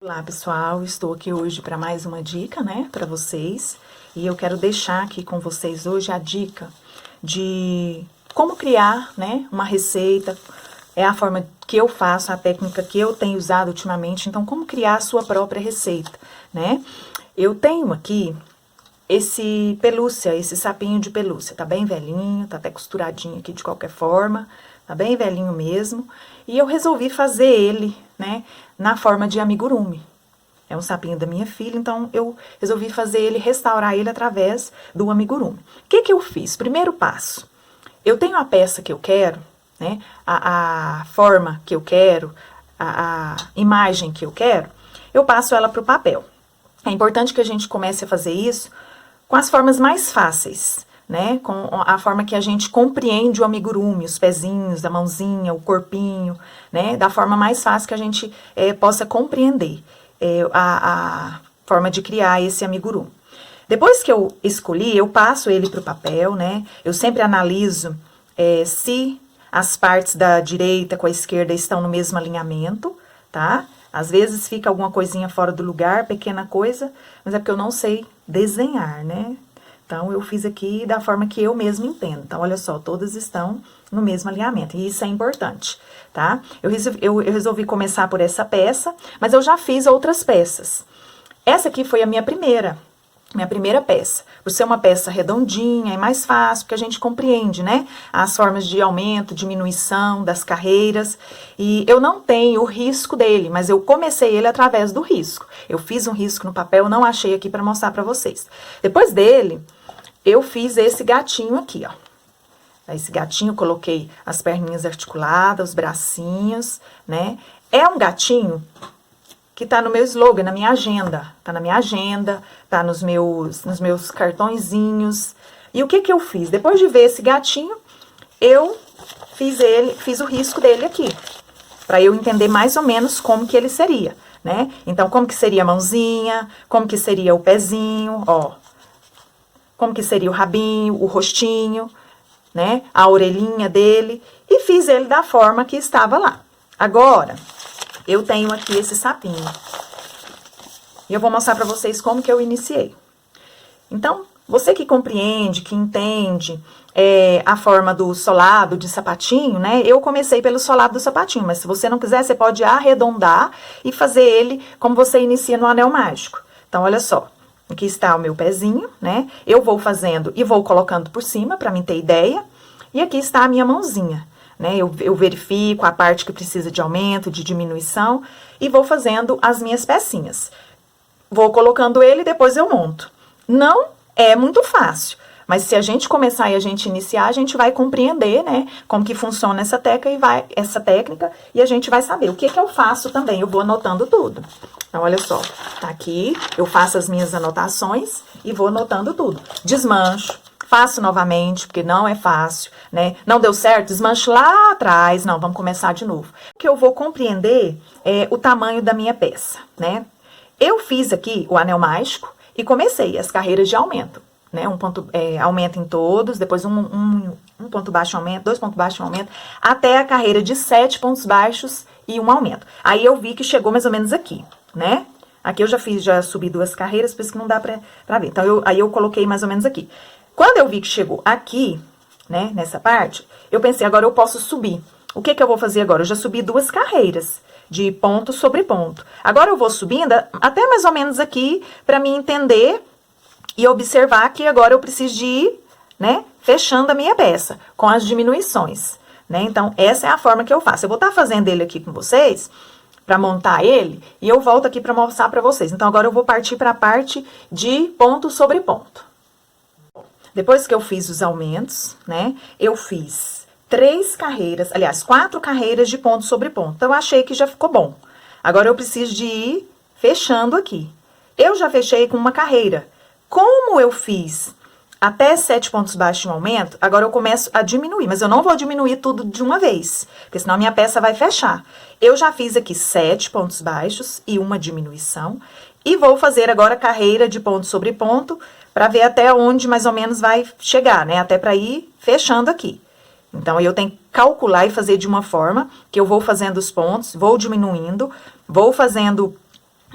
Olá pessoal, estou aqui hoje para mais uma dica, né, para vocês. E eu quero deixar aqui com vocês hoje a dica de como criar, né, uma receita. É a forma que eu faço, a técnica que eu tenho usado ultimamente. Então, como criar a sua própria receita, né? Eu tenho aqui esse pelúcia, esse sapinho de pelúcia. Tá bem velhinho, tá até costuradinho aqui de qualquer forma. Tá bem velhinho mesmo. E eu resolvi fazer ele, né, na forma de amigurumi. É um sapinho da minha filha, então eu resolvi fazer ele, restaurar ele através do amigurumi. O que que eu fiz? Primeiro passo. Eu tenho a peça que eu quero, né, a forma que eu quero, a imagem que eu quero, eu passo ela para o papel. É importante que a gente comece a fazer isso com as formas mais fáceis, né? Com a forma que a gente compreende o amigurumi, os pezinhos, a mãozinha, o corpinho, né? Da forma mais fácil que a gente possa compreender a forma de criar esse amigurumi. Depois que eu escolhi, eu passo ele para o papel, né? Eu sempre analiso se as partes da direita com a esquerda estão no mesmo alinhamento, tá? Às vezes fica alguma coisinha fora do lugar, pequena coisa, mas é porque eu não sei desenhar, né? Então, eu fiz aqui da forma que eu mesmo entendo. Então, olha só, todas estão no mesmo alinhamento. E isso é importante, tá? Eu resolvi começar por essa peça, mas eu já fiz outras peças. Essa aqui foi a minha primeira peça. Por ser uma peça redondinha, é mais fácil, porque a gente compreende, né? As formas de aumento, diminuição das carreiras. E eu não tenho o risco dele, mas eu comecei ele através do risco. Eu fiz um risco no papel, não achei aqui para mostrar para vocês. Depois dele, eu fiz esse gatinho aqui, ó. Esse gatinho, coloquei as perninhas articuladas, os bracinhos, né? É um gatinho que tá no meu slogan, na minha agenda. Tá na minha agenda, tá nos meus cartõezinhos. E o que que eu fiz? Depois de ver esse gatinho, eu fiz o risco dele aqui. Pra eu entender mais ou menos como que ele seria, né? Então, como que seria a mãozinha, como que seria o pezinho, ó. Como que seria o rabinho, o rostinho, né? A orelhinha dele. E fiz ele da forma que estava lá. Agora, eu tenho aqui esse sapinho. E eu vou mostrar pra vocês como que eu iniciei. Então, você que compreende, que entende a forma do solado de sapatinho, né? Eu comecei pelo solado do sapatinho, mas se você não quiser, você pode arredondar e fazer ele como você inicia no anel mágico. Então, olha só. Aqui está o meu pezinho, né? Eu vou fazendo e vou colocando por cima pra mim ter ideia. E aqui está a minha mãozinha, né? Eu verifico a parte que precisa de aumento, de diminuição e vou fazendo as minhas pecinhas. Vou colocando ele e depois eu monto. Não é muito fácil, mas se a gente começar e a gente iniciar, a gente vai compreender, né? Como que funciona essa técnica e a gente vai saber. O que que eu faço também? Eu vou anotando tudo. Então, olha só, tá aqui, eu faço as minhas anotações e vou anotando tudo. Desmancho, faço novamente, porque não é fácil, né? Não deu certo, desmancho lá atrás. Não, vamos começar de novo. O que eu vou compreender é o tamanho da minha peça, né? Eu fiz aqui o anel mágico e comecei as carreiras de aumento, né? Aumento em todos, depois um ponto baixo aumento, 2 pontos baixos aumento, até a carreira de 7 pontos baixos e um aumento. Aí eu vi que chegou mais ou menos aqui, né? Aqui eu já subi 2 carreiras, por isso que não dá pra ver. Então, aí eu coloquei mais ou menos aqui. Quando eu vi que chegou aqui, né, nessa parte, eu pensei, agora eu posso subir. O que que eu vou fazer agora? Eu já subi 2 carreiras de ponto sobre ponto. Agora eu vou subindo até mais ou menos aqui, pra mim entender e observar que agora eu preciso de ir, né, fechando a minha peça com as diminuições, né? Então, essa é a forma que eu faço. Eu vou estar fazendo ele aqui com vocês, pra montar ele, e eu volto aqui pra mostrar pra vocês. Então, agora eu vou partir pra parte de ponto sobre ponto. Depois que eu fiz os aumentos, né, eu fiz 3 carreiras, aliás, 4 carreiras de ponto sobre ponto. Então, eu achei que já ficou bom. Agora, eu preciso de ir fechando aqui. Eu já fechei com uma carreira. Como eu fiz até 7 pontos baixos de um aumento, agora eu começo a diminuir. Mas eu não vou diminuir tudo de uma vez, porque senão a minha peça vai fechar. Eu já fiz aqui 7 pontos baixos e uma diminuição. E vou fazer agora carreira de ponto sobre ponto, para ver até onde mais ou menos vai chegar, né? Até para ir fechando aqui. Então, eu tenho que calcular e fazer de uma forma que eu vou fazendo os pontos, vou diminuindo, vou fazendo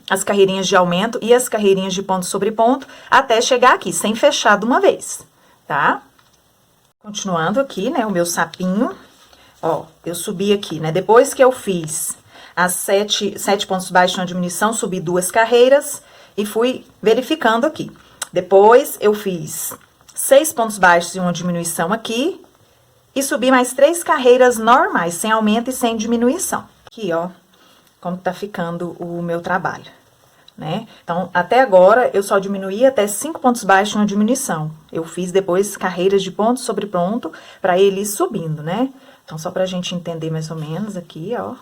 as carreirinhas de aumento e as carreirinhas de ponto sobre ponto até chegar aqui, sem fechar de uma vez, tá? Continuando aqui, né, o meu sapinho, ó, eu subi aqui, né, depois que eu fiz as 7 pontos baixos na diminuição, subi 2 carreiras e fui verificando aqui. Depois, eu fiz 6 pontos baixos e uma diminuição aqui e subi mais 3 carreiras normais, sem aumento e sem diminuição. Aqui, ó, como tá ficando o meu trabalho, né? Então, até agora, eu só diminuí até 5 pontos baixos na diminuição. Eu fiz depois carreiras de ponto sobre ponto para ele ir subindo, né? Então, só pra gente entender mais ou menos aqui, ó,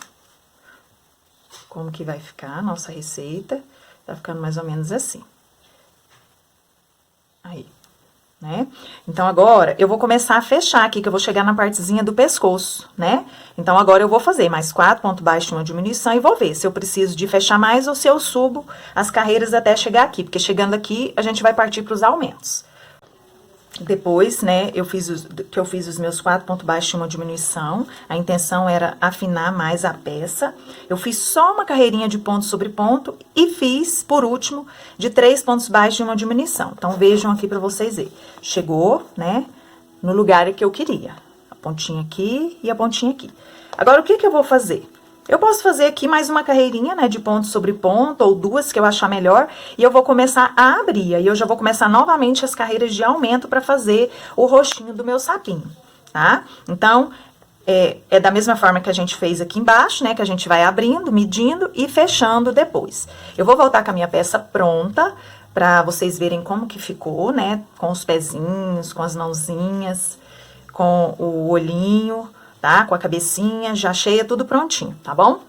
como que vai ficar a nossa receita. Tá ficando mais ou menos assim. Aí, né? Então, agora, eu vou começar a fechar aqui, que eu vou chegar na partezinha do pescoço, né? Então, agora eu vou fazer mais 4 pontos baixos, uma diminuição, e vou ver se eu preciso de fechar mais ou se eu subo as carreiras até chegar aqui, porque chegando aqui, a gente vai partir para os aumentos. Depois, né, eu fiz os meus 4 pontos baixos e uma diminuição. A intenção era afinar mais a peça. Eu fiz só uma carreirinha de ponto sobre ponto e fiz, por último, de 3 pontos baixos e uma diminuição. Então, vejam aqui pra vocês verem. Chegou, né, no lugar que eu queria. A pontinha aqui e a pontinha aqui. Agora, o que eu vou fazer? Eu posso fazer aqui mais uma carreirinha, né, de ponto sobre ponto, ou 2, que eu achar melhor, e eu vou começar a abrir. Aí eu já vou começar novamente as carreiras de aumento para fazer o rostinho do meu sapinho, tá? Então, é da mesma forma que a gente fez aqui embaixo, né, que a gente vai abrindo, medindo e fechando depois. Eu vou voltar com a minha peça pronta, para vocês verem como que ficou, né, com os pezinhos, com as mãozinhas, com o olhinho, tá? Com a cabecinha já cheia, tudo prontinho, tá bom?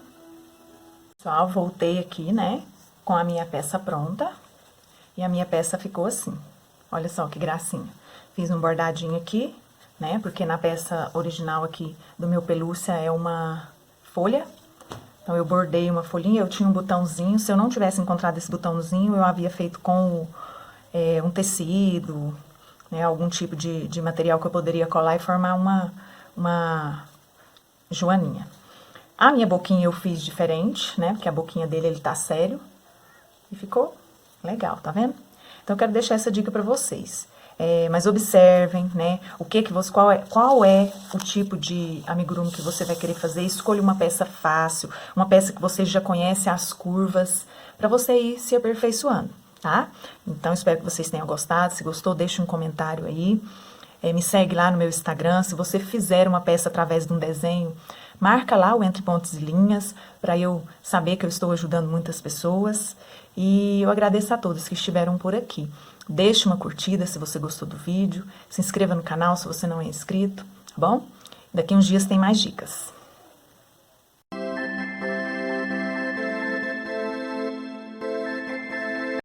Pessoal, voltei aqui, né? Com a minha peça pronta. E a minha peça ficou assim. Olha só que gracinha. Fiz um bordadinho aqui, né? Porque na peça original aqui do meu pelúcia é uma folha. Então, eu bordei uma folhinha, eu tinha um botãozinho. Se eu não tivesse encontrado esse botãozinho, eu havia feito com um tecido, né? Algum tipo de material que eu poderia colar e formar uma joaninha. A minha boquinha eu fiz diferente, né? Porque a boquinha dele, ele tá sério. E ficou legal, tá vendo? Então, eu quero deixar essa dica pra vocês. Mas observem, né? Qual é o tipo de amigurumi que você vai querer fazer. Escolha uma peça fácil, uma peça que você já conhece as curvas, pra você ir se aperfeiçoando, tá? Então, espero que vocês tenham gostado. Se gostou, deixe um comentário aí. Me segue lá no meu Instagram. Se você fizer uma peça através de um desenho, marca lá o Entre Pontos e Linhas, para eu saber que eu estou ajudando muitas pessoas. E eu agradeço a todos que estiveram por aqui. Deixe uma curtida se você gostou do vídeo. Se inscreva no canal se você não é inscrito, tá bom? Daqui uns dias tem mais dicas.